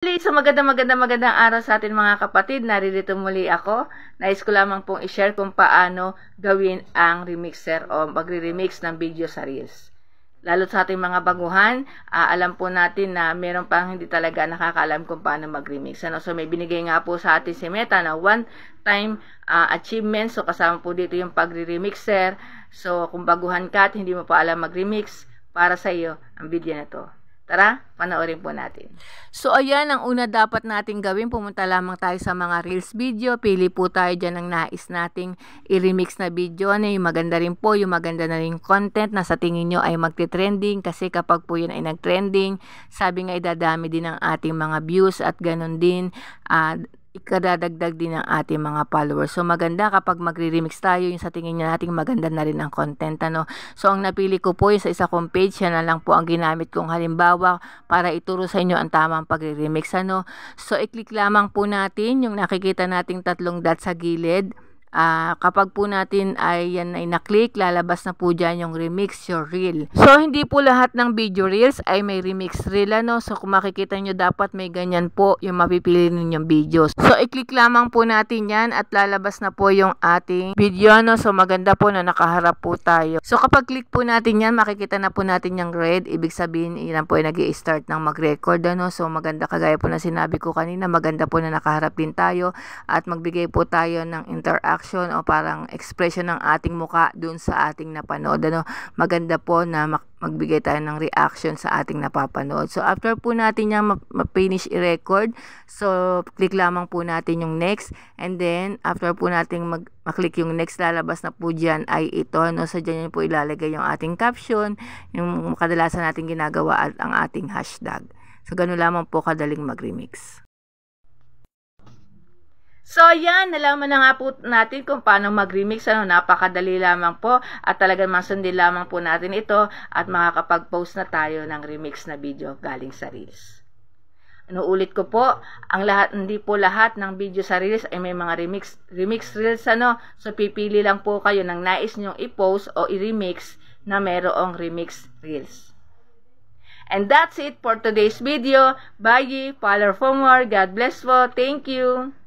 So magandang araw sa atin mga kapatid. Naririto muli ako. Nais ko lamang pong i-share kung paano gawin ang remixer o magre-remix ng video sa Reels. Lalo sa ating mga baguhan, alam po natin na meron pang hindi talaga nakakaalam kung paano mag-remix. So may binigay nga po sa atin si Meta na one-time achievement. So kasama po dito yung pagre-remixer. So kung baguhan ka at hindi mo pa alam mag-remix, para sa iyo ang video na to. Tara, panoorin po natin. So, ayan, ang una dapat natin gawin, pumunta lamang tayo sa mga Reels video. Pili po tayo dyan ng nais nating i-remix na video. Ano yung maganda rin po, yung maganda na rin content na sa tingin nyo ay magti-trending. Kasi kapag po yun ay nag-trending, sabi nga idadami din ang ating mga views at ganun din, ikadadagdag din ang ating mga followers. So maganda kapag magre-remix tayo, yung sa tingin niya nating maganda na rin ang content, ano. So ang napili ko po yung sa isa kong page, yan na lang po ang ginamit kong halimbawa para ituro sa inyo ang tamang pagre-remix, ano. So i-click lamang po natin yung nakikita nating tatlong dot sa gilid. Kapag po natin ay yan ay na-click, lalabas na po dyan yung remix your reel. So hindi po lahat ng video reels ay may remix reel, ano. So kung makikita nyo, dapat may ganyan po yung mapipili ninyong videos. So i-click lamang po natin yan at lalabas na po yung ating video, no. So maganda po na nakaharap po tayo. So kapag click po natin yan, makikita na po natin yung red. Ibig sabihin, yan po ay nag-i-start ng mag-record, ano. So maganda, kagaya po na sinabi ko kanina, maganda po na nakaharap din tayo at magbigay po tayo ng interaction o parang expression ng ating muka dun sa ating napanood, ano. Maganda po na magbigay tayo ng reaction sa ating napapanood. So after po natin yung ma-finish i-record, so click lamang po natin yung next, and then after po natin mag-click yung next, lalabas na po dyan ay ito, no. So dyan po ilalagay yung ating caption, yung kadalasan natin ginagawa at ang ating hashtag. So ganun lamang po kadaling mag-remix. So, yan, nalaman na nga po natin kung paano mag-remix, ano. Napakadali lamang po at talagang masundin lamang po natin ito at makakapag-post na tayo ng remix na video galing sa Reels. Ulit ko po, hindi po lahat ng video sa Reels ay may mga remix Reels, ano. So, pipili lang po kayo ng nais nyong i-post o i-remix na mayroong remix Reels. And that's it for today's video. Bye! Follow for more. God bless po. Thank you!